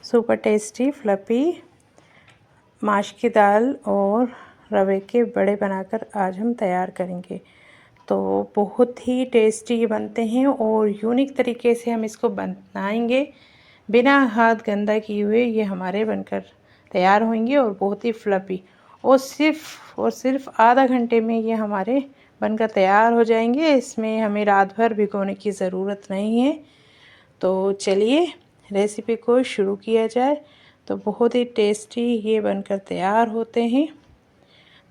Super tasty fluffy माश की दाल और रवे के बड़े बनाकर आज हम तैयार करेंगे। तो बहुत ही टेस्टी बनते हैं और यूनिक तरीके से हम इसको बनाएंगे। बिना हाथ गंदा किए हुए ये हमारे बनकर तैयार होंगे और बहुत ही फ्लफी और सिर्फ आधा घंटे में ये हमारे बनकर तैयार हो जाएंगे। इसमें हमें रात भर भिगोने की ज़रूरत नहीं है। तो चलिए रेसिपी को शुरू किया जाए। तो बहुत ही टेस्टी ये बनकर तैयार होते हैं।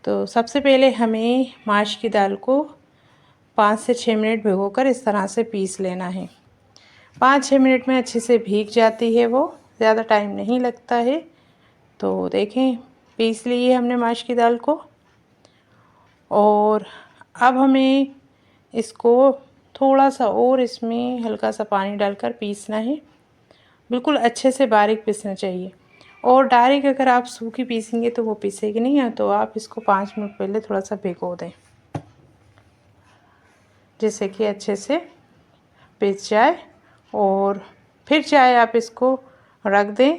तो सबसे पहले हमें माश की दाल को 5 से 6 मिनट भिगोकर इस तरह से पीस लेना है। 5-6 मिनट में अच्छे से भीग जाती है, वो ज़्यादा टाइम नहीं लगता है। तो देखें पीस ली है हमने माश की दाल को और अब हमें इसको थोड़ा सा और इसमें हल्का सा पानी डालकर पीसना है। बिल्कुल अच्छे से बारीक पीसना चाहिए और डायरेक्ट अगर आप सूखी पीसेंगे तो वो पीसेगी नहीं है। तो आप इसको 5 मिनट पहले थोड़ा सा भिगो दें जिससे कि अच्छे से पीस जाए और फिर चाहे आप इसको रख दें।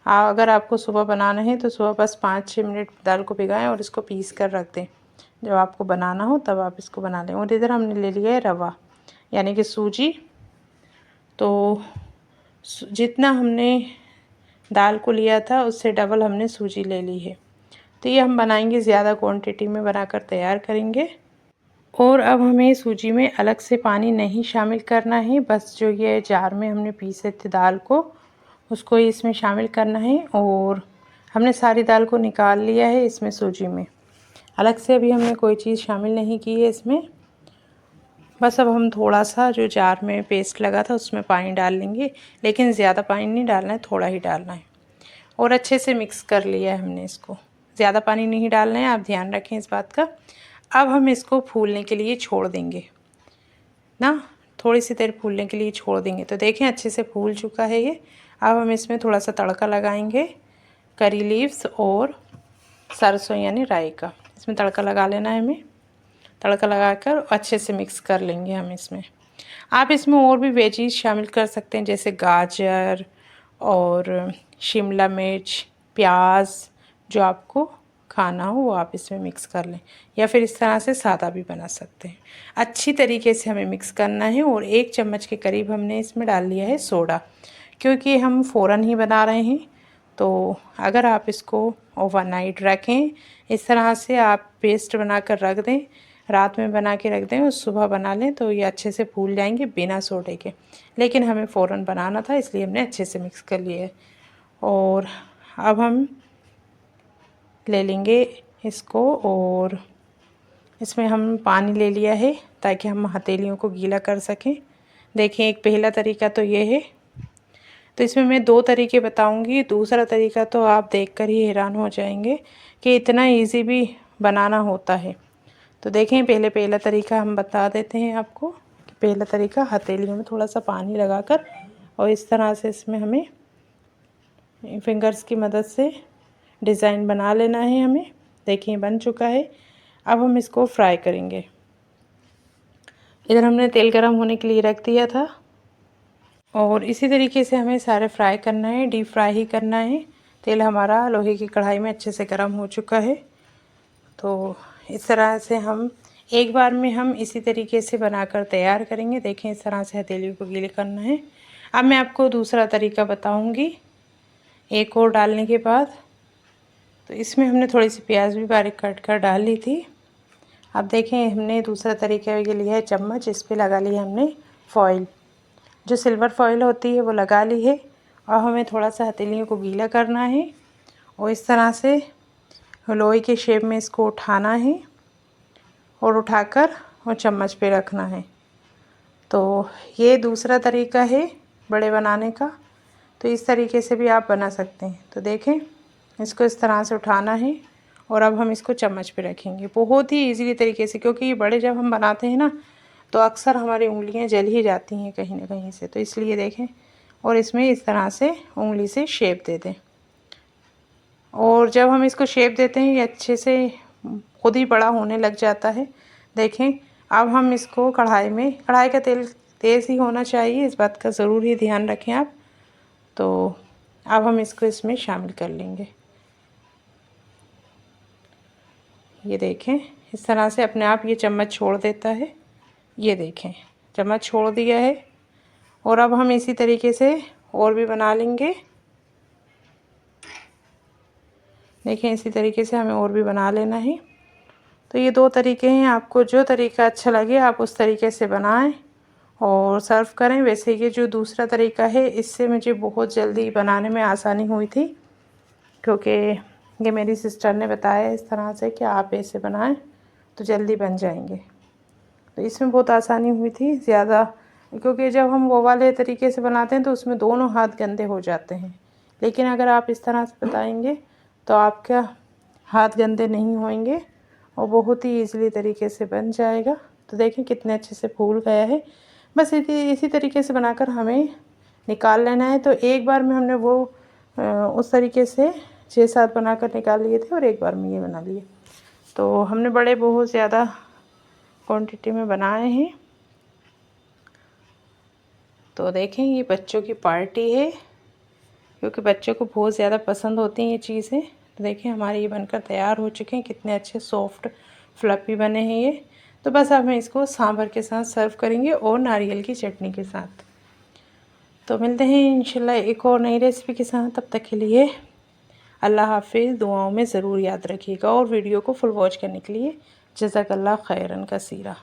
अगर आपको सुबह बनाना है तो सुबह बस 5-6 मिनट दाल को भिगाएं और इसको पीस कर रख दें। जब आपको बनाना हो तब आप इसको बना लें। और इधर हमने ले लिया है रवा यानी कि सूजी। तो जितना हमने दाल को लिया था उससे डबल हमने सूजी ले ली है। तो ये हम बनाएंगे, ज़्यादा क्वांटिटी में बनाकर तैयार करेंगे। और अब हमें सूजी में अलग से पानी नहीं शामिल करना है। बस जो ये जार में हमने पीसे थे दाल को उसको इसमें शामिल करना है और हमने सारी दाल को निकाल लिया है इसमें सूजी में। अलग से अभी हमने कोई चीज़ शामिल नहीं की है इसमें। बस अब हम थोड़ा सा जो जार में पेस्ट लगा था उसमें पानी डाल लेंगे, लेकिन ज़्यादा पानी नहीं डालना है, थोड़ा ही डालना है। और अच्छे से मिक्स कर लिया है हमने इसको, ज़्यादा पानी नहीं डालना है, आप ध्यान रखें इस बात का। अब हम इसको फूलने के लिए छोड़ देंगे ना, थोड़ी सी देर फूलने के लिए छोड़ देंगे। तो देखें अच्छे से फूल चुका है ये। अब हम इसमें थोड़ा सा तड़का लगाएंगे, करी लीव्स और सरसों यानी राई का। इसमें तड़का लगा लेना है हमें। तड़का लगाकर अच्छे से मिक्स कर लेंगे हम इसमें। आप इसमें और भी वेजीज शामिल कर सकते हैं जैसे गाजर और शिमला मिर्च, प्याज, जो आपको खाना हो वो आप इसमें मिक्स कर लें, या फिर इस तरह से सादा भी बना सकते हैं। अच्छी तरीके से हमें मिक्स करना है और 1 चम्मच के करीब हमने इसमें डाल लिया है सोडा, क्योंकि हम फ़ौरन ही बना रहे हैं। तो अगर आप इसको ओवरनाइट रखें, इस तरह से आप पेस्ट बनाकर रख दें, रात में बना के रख दें और सुबह बना लें तो ये अच्छे से फूल जाएंगे बिना सोडे के। लेकिन हमें फ़ौरन बनाना था इसलिए हमने अच्छे से मिक्स कर लिया है। और अब हम ले लेंगे इसको और इसमें हम पानी ले लिया है ताकि हम हथेलियों को गीला कर सकें। देखें एक पहला तरीका तो ये है। तो इसमें मैं 2 तरीके बताऊंगी। दूसरा तरीका तो आप देखकर ही हैरान हो जाएंगे कि इतना इजी भी बनाना होता है। तो देखें पहला तरीका हम बता देते हैं आपको कि पहला तरीका हथेलियों में थोड़ा सा पानी लगाकर और इस तरह से इसमें हमें फिंगर्स की मदद से डिज़ाइन बना लेना है हमें। देखिए बन चुका है। अब हम इसको फ्राई करेंगे। इधर हमने तेल गरम होने के लिए रख दिया था और इसी तरीके से हमें सारे फ्राई करना है, डीप फ्राई ही करना है। तेल हमारा लोहे की कढ़ाई में अच्छे से गर्म हो चुका है। तो इस तरह से हम एक बार में हम इसी तरीके से बनाकर तैयार करेंगे। देखें इस तरह से हथेलियों को गीले करना है। अब मैं आपको दूसरा तरीका बताऊंगी एक और डालने के बाद। तो इसमें हमने थोड़ी सी प्याज भी बारीक काट कर डाल ली थी। अब देखें हमने दूसरा तरीका ये लिया है चम्मच, इस पर लगा लिया हमने फॉइल, जो सिल्वर फॉइल होती है वो लगा ली है। और हमें थोड़ा सा हथेलियों को गीला करना है और इस तरह से लोई के शेप में इसको उठाना है और उठाकर और चम्मच पे रखना है। तो ये दूसरा तरीका है बड़े बनाने का। तो इस तरीके से भी आप बना सकते हैं। तो देखें इसको इस तरह से उठाना है और अब हम इसको चम्मच पे रखेंगे बहुत ही इजीली तरीके से, क्योंकि ये बड़े जब हम बनाते हैं ना तो अक्सर हमारी उंगलियां जल ही जाती हैं कहीं ना कहीं से। तो इसलिए देखें और इसमें इस तरह से उंगली से शेप दे दें। और जब हम इसको शेप देते हैं ये अच्छे से खुद ही बड़ा होने लग जाता है। देखें अब हम इसको कढ़ाई का तेल तेज़ ही होना चाहिए, इस बात का ज़रूर ही ध्यान रखें आप। तो अब हम इसको इसमें शामिल कर लेंगे। ये देखें, इस तरह से अपने आप ये चम्मच छोड़ देता है। ये देखें, चम्मच छोड़ दिया है। और अब हम इसी तरीके से और भी बना लेंगे। देखें, इसी तरीके से हमें और भी बना लेना है। तो ये 2 तरीके हैं, आपको जो तरीका अच्छा लगे आप उस तरीके से बनाएं और सर्व करें। वैसे ये जो दूसरा तरीका है, इससे मुझे बहुत जल्दी बनाने में आसानी हुई थी, क्योंकि ये मेरी सिस्टर ने बताया इस तरह से कि आप ऐसे बनाएं तो जल्दी बन जाएंगे। तो इसमें बहुत आसानी हुई थी ज़्यादा, क्योंकि जब हम वो वाले तरीके से बनाते हैं तो उसमें दोनों हाथ गंदे हो जाते हैं। लेकिन अगर आप इस तरह से बताएंगे तो आपका हाथ गंदे नहीं होंगे और बहुत ही ईज़िली तरीके से बन जाएगा। तो देखें कितने अच्छे से फूल गया है। बस इसी तरीके से बनाकर हमें निकाल लेना है। तो एक बार में हमने वो उस तरीके से 6-7 बनाकर निकाल लिए थे और एक बार में ये बना लिए। तो हमने बड़े बहुत ज़्यादा क्वांटिटी में बनाए हैं। तो देखें, ये बच्चों की पार्टी है, क्योंकि बच्चों को बहुत ज़्यादा पसंद होती हैं ये चीज़ें। तो देखें, हमारे ये बनकर तैयार हो चुके हैं। कितने अच्छे सॉफ्ट फ्लफ़ी बने हैं ये। तो बस अब हम इसको सांभर के साथ सर्व करेंगे और नारियल की चटनी के साथ। तो मिलते हैं इंशाल्लाह एक और नई रेसिपी के साथ। तब तक के लिए अल्लाह हाफ़िज़। दुआओं में ज़रूर याद रखिएगा और वीडियो को फुल वॉच करने के लिए जज़ाकल्लाह खैरन कसीरा।